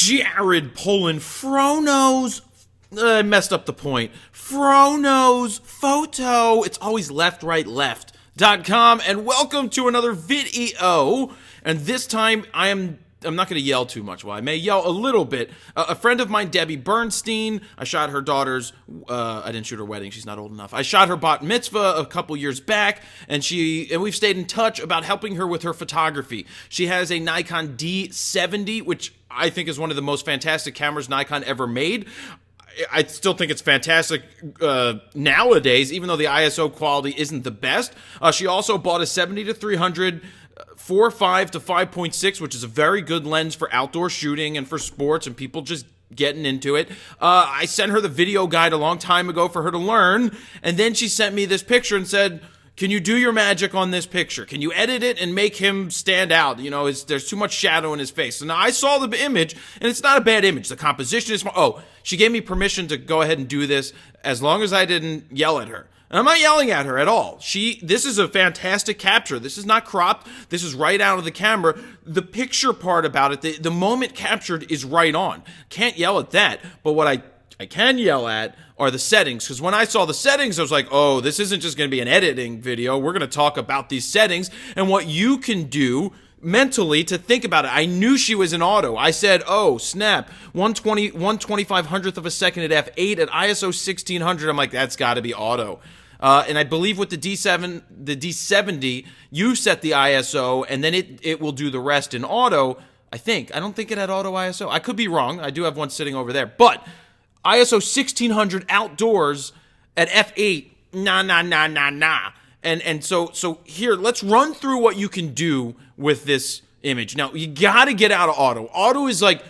Jared Polin, Frono's, I messed up the point. Frono's photo. It's always left, right, left.com, and welcome to another video. And this time I'm not going to yell too much. Well, I may yell a little bit. A friend of mine, Debbie Bernstein, I shot her daughter's, I didn't shoot her wedding, she's not old enough. I shot her bat mitzvah a couple years back, and we've stayed in touch about helping her with her photography. She has a Nikon D70, which I think is one of the most fantastic cameras Nikon ever made. I still think it's fantastic nowadays, even though the ISO quality isn't the best. She also bought a 70-300 4.5 to 5.6, which is a very good lens for outdoor shooting and for sports and people just getting into it. I sent her the video guide a long time ago for her to learn, and then she sent me this picture and said, can you do your magic on this picture? Can you edit it and make him stand out? You know, there's too much shadow in his face. So now I saw the image, and it's not a bad image. The composition is... Oh, she gave me permission to go ahead and do this as long as I didn't yell at her. And I'm not yelling at her at all. This is a fantastic capture. This is not cropped. This is right out of the camera. The picture part about it, the moment captured is right on. Can't yell at that. But what I can yell at are the settings. Because when I saw the settings, I was like, oh, this isn't just going to be an editing video. We're going to talk about these settings and what you can do mentally to think about it. I knew she was in auto. I said, oh, snap, 1/2500th of a second at f8 at ISO 1600. I'm like, that's got to be auto. And I believe with the D70, you set the ISO, and then it will do the rest in auto, I think. I don't think it had auto ISO. I could be wrong. I do have one sitting over there. But ISO 1600 outdoors at f8, nah. And so here, let's run through what you can do with this image. Now, you got to get out of auto. Auto is like,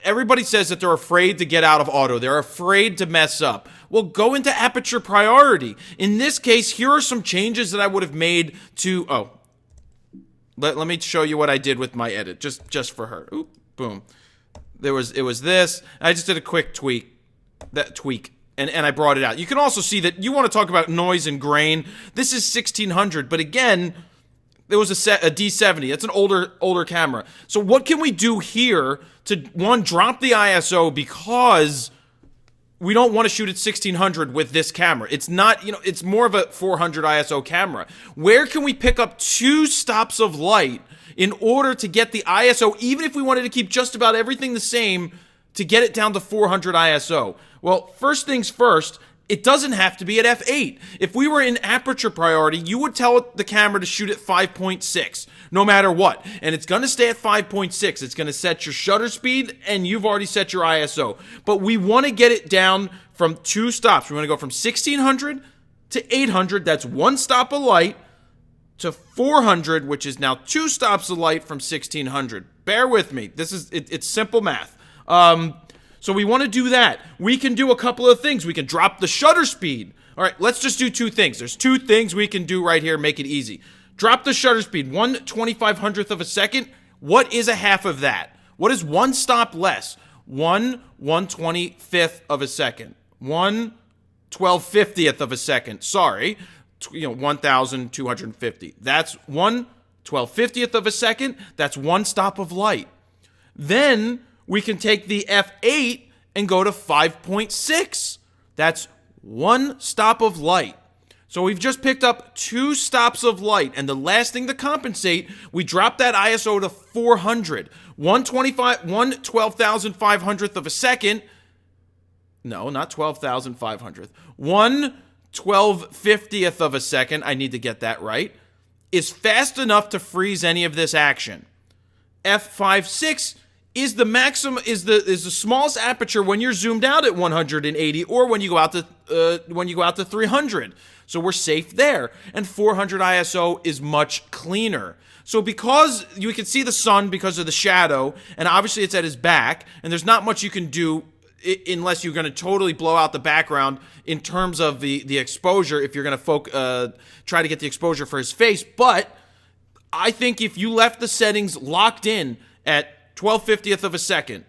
everybody says that they're afraid to get out of auto. They're afraid to mess up. Well, go into aperture priority. In this case, here are some changes that I would have made to, let me show you what I did with my edit, just for her. Oop, boom. It was this. I just did a quick tweak. And I brought it out. You can also see that you want to talk about noise and grain. This is 1600, but again, there was a D70. That's an older camera. So what can we do here to, one, drop the ISO because we don't want to shoot at 1600 with this camera. It's not, it's more of a 400 ISO camera. Where can we pick up 2 stops of light in order to get the ISO, even if we wanted to keep just about everything the same, to get it down to 400 ISO? Well, first things first, it doesn't have to be at f8. If we were in aperture priority, you would tell the camera to shoot at 5.6, no matter what. And it's going to stay at 5.6. It's going to set your shutter speed, and you've already set your ISO. But we want to get it down from 2 stops. We want to go from 1600 to 800. That's 1 stop of light, to 400, which is now 2 stops of light from 1600. Bear with me. It's simple math. So we want to do that. We can do a couple of things. We can drop the shutter speed. All right, let's just do 2 things. There's 2 things we can do right here, make it easy. Drop the shutter speed, 1/2500th of a second. What is a half of that? What is 1 stop less? 1/125th of a second. 1/1250th of a second. Sorry, 1,250. That's 1/1250th of a second. That's 1 stop of light. Then we can take the f8 and go to 5.6. That's 1 stop of light. So we've just picked up 2 stops of light, and the last thing to compensate, we drop that ISO to 400. 1/12,500th of a second. No, not 12,500th. 1/1250th of a second, I need to get that right, is fast enough to freeze any of this action. F5.6 is the maximum, is the smallest aperture when you're zoomed out at 180 or when you go out to 300. So we're safe there. And 400 ISO is much cleaner. So because you can see the sun because of the shadow, and obviously it's at his back, and there's not much you can do unless you're going to totally blow out the background in terms of the exposure, if you're going to try to get the exposure for his face. But I think if you left the settings locked in at 1/1250th of a second,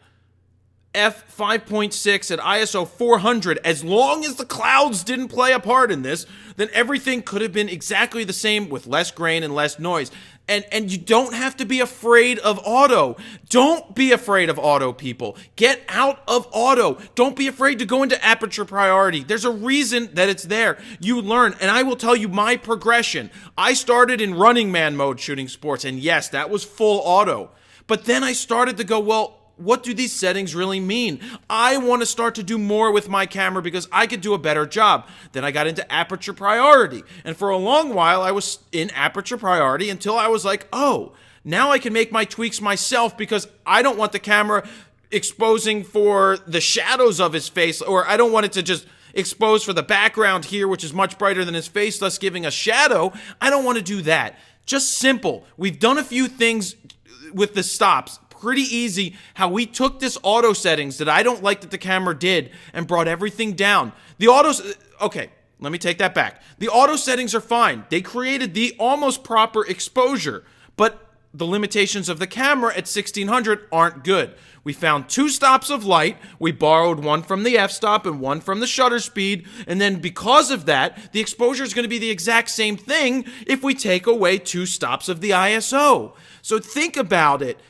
f5.6 at ISO 400, as long as the clouds didn't play a part in this, then everything could have been exactly the same with less grain and less noise. And you don't have to be afraid of auto. Don't be afraid of auto, people. Get out of auto. Don't be afraid to go into aperture priority. There's a reason that it's there. You learn, and I will tell you my progression. I started in Running Man mode shooting sports, and yes, that was full auto. But then I started to go, well, what do these settings really mean? I want to start to do more with my camera because I could do a better job. Then I got into aperture priority. And for a long while, I was in aperture priority until I was like, oh, now I can make my tweaks myself because I don't want the camera exposing for the shadows of his face, or I don't want it to just expose for the background here, which is much brighter than his face, thus giving a shadow. I don't want to do that. Just simple. We've done a few things with the stops. Pretty easy how we took this auto settings that I don't like that the camera did and brought everything down. The autos, okay, let me take that back. The auto settings are fine. They created the almost proper exposure, but the limitations of the camera at 1600 aren't good. We found 2 stops of light. We borrowed one from the f-stop and one from the shutter speed. And then because of that, the exposure is going to be the exact same thing if we take away 2 stops of the ISO. So think about it.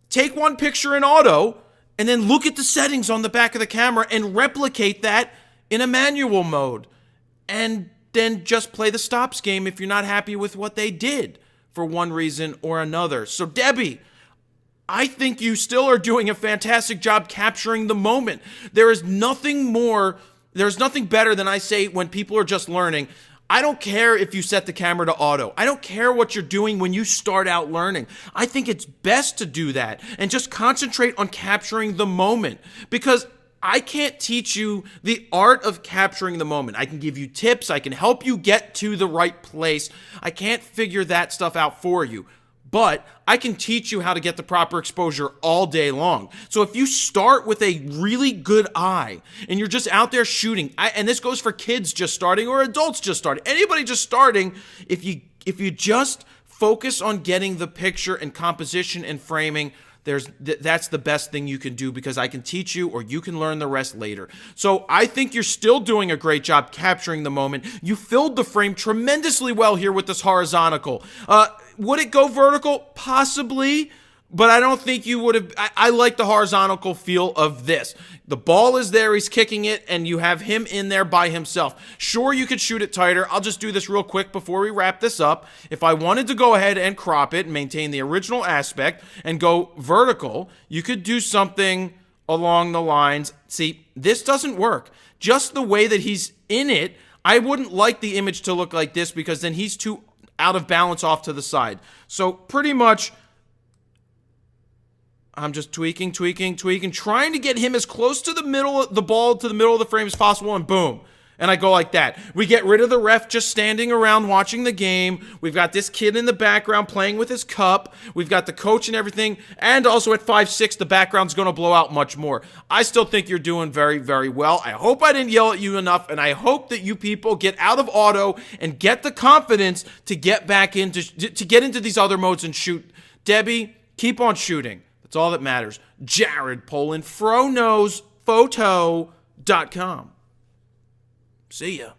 Take one picture in auto and then look at the settings on the back of the camera and replicate that in a manual mode. And then just play the stops game if you're not happy with what they did for one reason or another. So Debbie, I think you still are doing a fantastic job capturing the moment. There's nothing better than I say when people are just learning. I don't care if you set the camera to auto. I don't care what you're doing when you start out learning. I think it's best to do that and just concentrate on capturing the moment, because I can't teach you the art of capturing the moment. I can give you tips. I can help you get to the right place. I can't figure that stuff out for you. But I can teach you how to get the proper exposure all day long. So if you start with a really good eye and you're just out there shooting, and this goes for kids just starting or adults just starting, anybody just starting, if you just focus on getting the picture and composition and framing, that's the best thing you can do, because I can teach you or you can learn the rest later. So I think you're still doing a great job capturing the moment. You filled the frame tremendously well here with this horizontal. Would it go vertical? Possibly, but I don't think you would have. I like the horizontal feel of this. The ball is there, he's kicking it, and you have him in there by himself. Sure, you could shoot it tighter. I'll just do this real quick before we wrap this up. If I wanted to go ahead and crop it and maintain the original aspect and go vertical, you could do something along the lines. See, this doesn't work. Just the way that he's in it, I wouldn't like the image to look like this, because then he's too out of balance off to the side. So pretty much, I'm just tweaking, trying to get him as close to the middle of the ball, to the middle of the frame as possible, and boom. And I go like that. We get rid of the ref just standing around watching the game. We've got this kid in the background playing with his cup. We've got the coach and everything. And also at 5.6, the background's going to blow out much more. I still think you're doing very, very well. I hope I didn't yell at you enough, and I hope that you people get out of auto and get the confidence to get back into, to get into these other modes and shoot. Debbie, keep on shooting. That's all that matters. Jared Polin, FroKnowsPhoto.com. See ya.